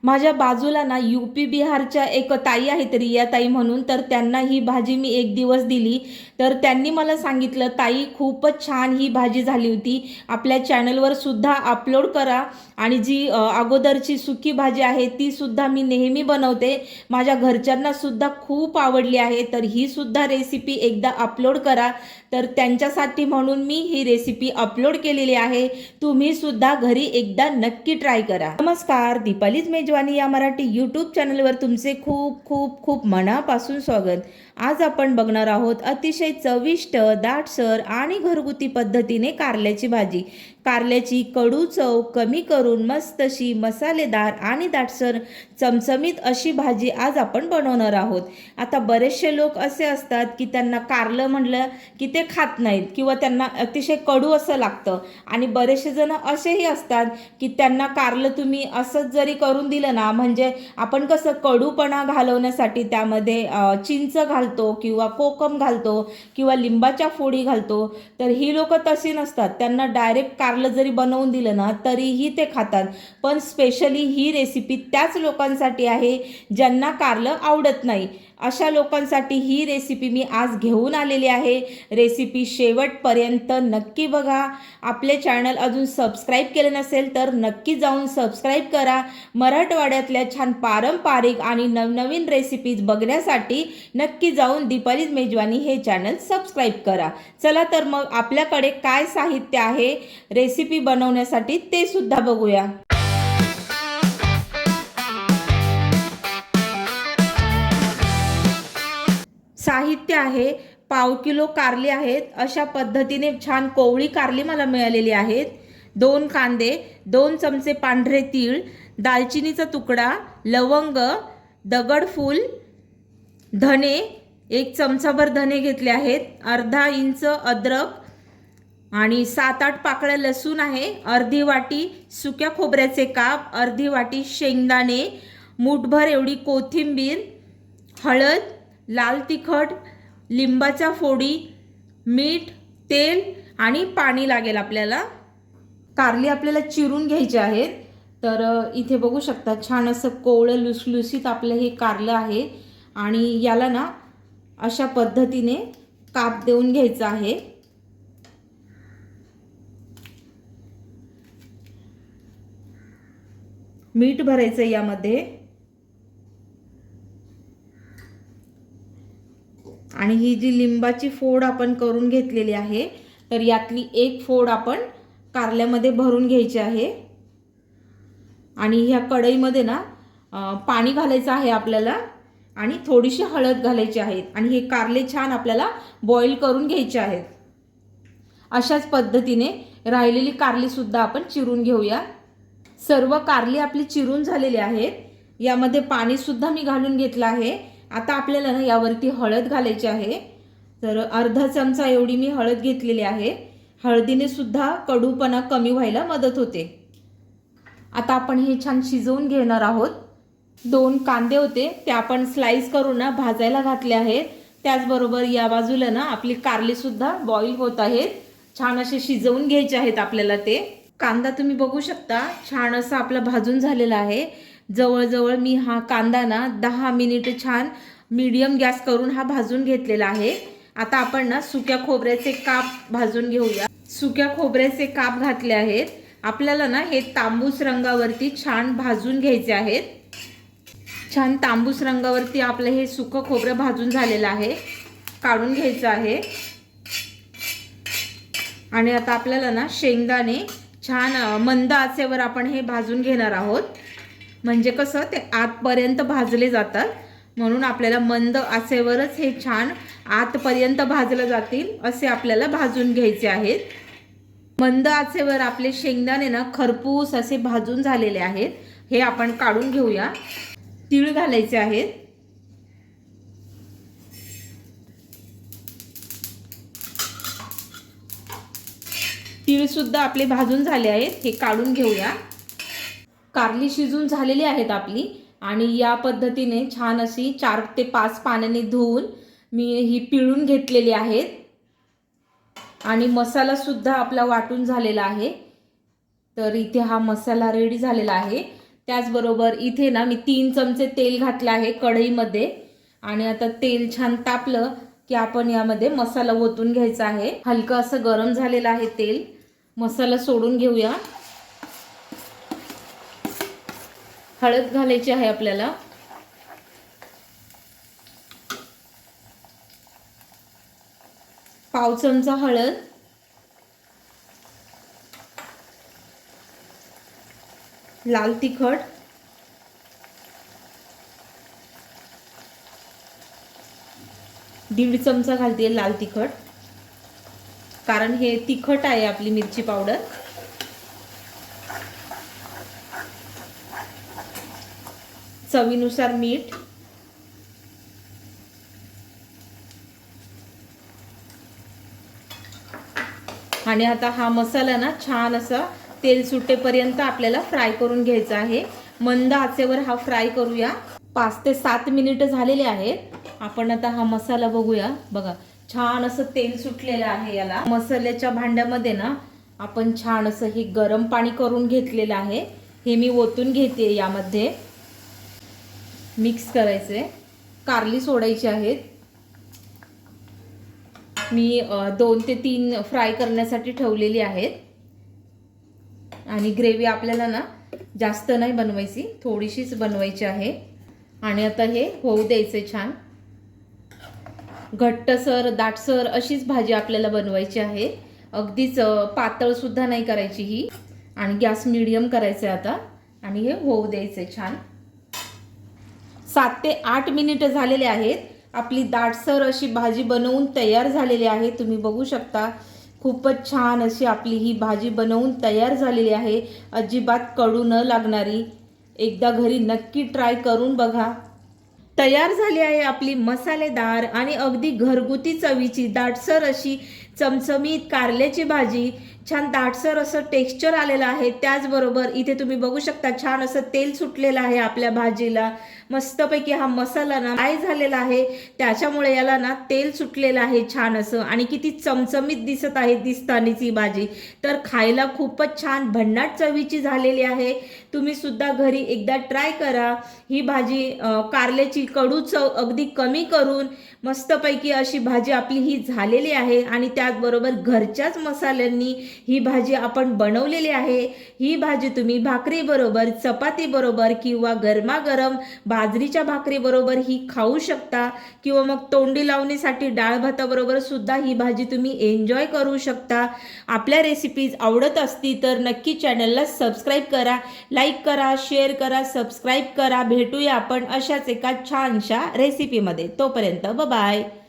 माझ्या बाजूला ना यूपी बिहारच्या एक ताई आहेत, रिया ताई म्हणून. तर त्यांना ही भाजी मी एक दिवस दिली, तर त्यांनी मला सांगितलं, ताई खूपच छान ही भाजी झाली होती, आपल्या चॅनलवर सुद्धा अपलोड करा. आणि जी अगोदरची सुकी भाजी आहे ती सुद्धा मी नेहमी बनवते, माझ्या घरच्यांना सुद्धा खूप आवडली आहे, तर ही सुद्धा रेसिपी एकदा अपलोड करा. तर त्यांच्यासाठी म्हणून मी ही रेसिपी अपलोड केलेली आहे, तुम्ही सुद्धा घरी एकदा नक्की ट्राय करा. नमस्कार, दीपालीज मेजवानी या मराठी यूट्यूब चॅनलवर तुमचे खूप खूप खूप मनापासून स्वागत. आज आपण बघणार आहोत अतिशय चविष्ट, दाटसर आणि घरगुती पद्धतीने कारल्याची भाजी. कारल्याची कडू चव कमी करून मस्त अशी मसालेदार आणि दाटसर चमचमीत अशी भाजी आज आपण बनवणार आहोत. आता बरेचसे लोक असे असतात की त्यांना कारलं म्हणलं की ते खात नाहीत किंवा त्यांना अतिशय कडू असं लागतं. आणि बरेचसे जण असेही असतात की त्यांना कारलं तुम्ही असंच जरी करून दिलं ना, म्हणजे आपण कसं कडूपणा घालवण्यासाठी त्यामध्ये चिंच घालतो किंवा कोकम घालतो किंवा लिंबाच्या फोडी घालतो, तर ही लोक तशी नसतात. त्यांना डायरेक्ट कारलं जरी बनवून दिलं ना तरीही ते खातात. पण स्पेशली ही रेसिपी त्याच लोकांसाठी आहे ज्यांना कारलं आवडत नाही. अशा लोकांसाठी ही रेसिपी मी आज घेऊन आलेली आहे. रेसिपी शेवटपर्यंत नक्की बघा. आपले चॅनल अजून सबस्क्राईब केले नसेल तर नक्की जाऊन सबस्क्राईब करा. मराठवाड्यातल्या छान पारंपरिक आणि नवनवीन रेसिपीज बघण्यासाठी नक्की जाऊन दीपालीज मेजवानी हे चॅनल सबस्क्राईब करा. चला तर मग आपल्याकडे काय साहित्य आहे रेसिपी बनवण्यासाठी ते सुद्धा बघूया. साहित्य आहे, पाव किलो कारली आहेत. अशा पद्धतीने छान कोवळी कारली मला मिळालेली आहेत. 2 कांदे, 2 चमचे पांढरे तीळ, दालचिनीचा तुकडा, लवंग, दगडफूल, धने, 1 चमचाभर धने घेतले आहेत, अर्धा इंच अद्रक आणि 7-8 पाकळ्या लसूण आहे, अर्धी वाटी सुक्या खोबऱ्याचे काप, अर्धी वाटी शेंगदाणे, मूठभर एवढी कोथिंबीर, हळद, लाल तिखट, लिंबाच्या फोडी, मीठ, तेल आणि पाणी लागेल आपल्याला. कारली आपल्याला चिरून घ्यायची आहेत. तर इथे बघू शकता छान असं कोवळं लुसलुसीत आपलं हे कारलं आहे. आणि याला ना अशा पद्धतीने काप देऊन घ्यायचं आहे. मीठ भरायचं यामध्ये. आणि ही जी लिंबाची फोड आपण करून घेतलेली आहे, तर यातली 1 फोड आपण कारल्यामध्ये भरून घ्यायची आहे. आणि ह्या कढईमध्ये ना पाणी घालायचं आहे आपल्याला आणि थोडीशी हळद घालायची आहे. आणि हे कारले छान आपल्याला बॉईल करून घ्यायचे आहेत. अशाच पद्धतीने राहिलेली कारली सुद्धा आपण चिरून घेऊया. सर्व कारली आपली चिरून झालेली आहेत. यामध्ये पाणी सुद्धा मी घालून घेतलं आहे. आता आपल्याला ना यावरती हळद घालायची आहे. तर अर्धा चमचा एवढी मी हळद घेतलेली आहे. हळदीने सुद्धा कडूपणा कमी व्हायला मदत होते. आता आपण हे छान शिजवून घेणार आहोत. 2 कांदे होते ते आपण स्लाइस करून ना भाजायला घातले आहेत. त्याचबरोबर या बाजूला ना आपली कारली सुद्धा बॉईल होत आहेत. छान असे शिजवून घ्यायचे आहेत आपल्याला ते. कांदा तुम्ही बघू शकता छान असा आपला भाजून झालेला आहे. जवळजवळ मी हा कांदा ना 10 मिनिट छान मीडियम गॅस करून हा भाजून घेतलेला आहे. आता आपण ना सुक्या खोबऱ्याचे काप भाजून घेऊया. सुक्या खोबऱ्याचे काप घातले आहेत. आपल्याला ना हे तांबूस रंगावरती छान भाजून घ्यायचे आहेत. छान तांबूस रंगावरती आपलं हे सुकं खोबरं भाजून झालेलं आहे. काढून घ्यायचं आहे. आणि आता आपल्याला ना शेंगदाणे छान मंद आचेवर आपण हे भाजून घेणार आहोत. म्हणजे कसं ते आतपर्यंत भाजले जातात, म्हणून आपल्याला मंद आचेवरच हे छान आतपर्यंत भाजले जातील असे आपल्याला भाजून घ्यायचे आहेत. मंद आचेवर आपले शेंगदाणे ना खरपूस असे भाजून झालेले आहेत. हे आपण काढून घेऊया. तीळ घालायचे आहेत. तीळ सुद्धा आपले भाजून झाले आहेत. हे काढून घेऊया. कारली शिजून झालेली आहेत आपली. आणि या पद्धतीने छान अशी 4 ते 5 पाण्याने धुवून मी ही पिळून घेतलेली आहेत. आणि मसाला सुद्धा आपला वाटून झालेला आहे. तर इथे हा मसाला रेडी झालेला आहे. त्याचबरोबर इथे ना मी 3 चमचे तेल घातलं आहे कढईमध्ये आणि आता तेल छान तापलं की आपण यामध्ये मसाला ओतून घ्यायचा आहे। हलकं असं गरम झालेलं आहे तेल, मसाला सोडून घेऊया। हळद घालायची आहे आपल्याला, पाव चमचा हळद, लाल तिखट, दीड चमचा घालते लाल तिखट, कारण हे तिखट आहे आपली मिरची पावडर। चवीनुसार मीठ, आणि आता हा मसाला ना छान असा तेल सुटेपर्यंत आपल्याला फ्राय करून घ्यायचा आहे। मंद आचेवर हा फ्राय करूया। 5 ते 7 मिनिट झालेले आहेत। आपण आता हा मसाला बघूया। बघा छान असं तेल सुटलेलं आहे याला। मसाल्याच्या भांड्यामध्ये ना आपण छान असं हे गरम पाणी करून घेतलेलं आहे, हे मी ओतून घेते। यामध्ये मिक्स करायचे, कारली सोडायची आहेत। मी 2 ते 3 फ्राय करण्यासाठी ठेवलेली आहेत। आणि ग्रेव्ही आपल्याला ना जास्त नाही बनवायची, थोडीशीच बनवायची आहे। आणि आता हे होऊ द्यायचे छान घट्टसर दाटसर अशीच भाजी आपल्याला बनवायची आहे। अगदीच पातळ सुद्धा नाही करायची ही। आणि गॅस मीडियम करायचा आता आणि हे होऊ द्यायचे छान। 7 ते 8 मिनिट झालेले आहेत। आपली दाटसर अशी भाजी बनवून तयार झालेली आहे। तुम्ही बघू शकता खूपच छान अशी आपली ही भाजी बनवून तयार झालेली आहे। अजिबात कडू न लागणारी, एकदा घरी नक्की ट्राय करून बघा। तयार झाली आहे आपली मसालेदार आणि अगदी घरगुती चवीची दाटसर अशी चमचमीत कारल्याची भाजी। छान दाटसर असं टेक्स्चर आलेलं आहे। त्याचबरोबर इथे तुम्ही बघू शकता छान असं तेल सुटलेलं आहे आपल्या भाजीला। मस्तपैकी हा मसाला ना फ्राय झालेला आहे, त्याच्यामुळे याला ना तेल सुटलेलं आहे छान असं, आणि किती चमचमीत दिसत आहे दिसतानीच ही भाजी। तर खायला खूपच छान भन्नाट चवीची झालेली आहे। तुम्ही सुद्धा घरी एकदा ट्राय करा। ही भाजी कारल्याची कडू चव अगदी कमी करून मस्तपैकी अशी भाजी आपली ही झालेली आहे। आणि त्याचबरोबर घरच्याच मसाल्यांनी ही भाजी आपण बनवलेली आहे। ही भाजी तुम्ही भाकरी बरोबर, चपाती बरोबर किंवा गरमागरम बाजरीच्या भाकरी बरोबर ही खाऊ शकता, किंवा मग तोंडी लावणीसाठी डाळ भाताबरोबर सुद्धा ही भाजी तुम्ही एन्जॉय करू शकता। आपल्या रेसिपीज आवडत असतील तर नक्की चॅनलला सबस्क्राईब करा, लाईक करा, शेअर करा, सबस्क्राईब करा। भेटूया आपण अशाच एका छानशा रेसिपीमध्ये। तोपर्यंत बाय बाय।